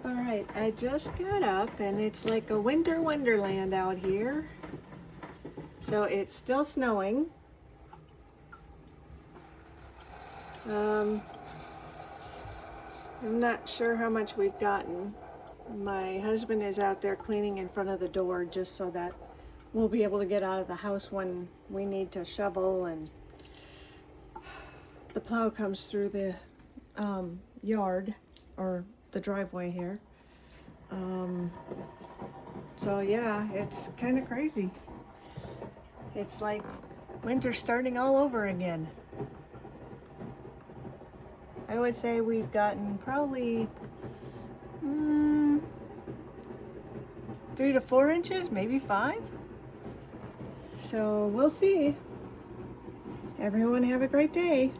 All right, I just got up and it's like a winter wonderland out here. So it's still snowing. I'm not sure how much we've gotten. My husband is out there cleaning in front of the door just so that we'll be able to get out of the house when we need to shovel, and the plow comes through the yard or the driveway here. So yeah, it's kind of crazy. It's like winter starting all over again. I would say we've gotten probably 3 to 4 inches, maybe 5. So we'll see. Everyone have a great day.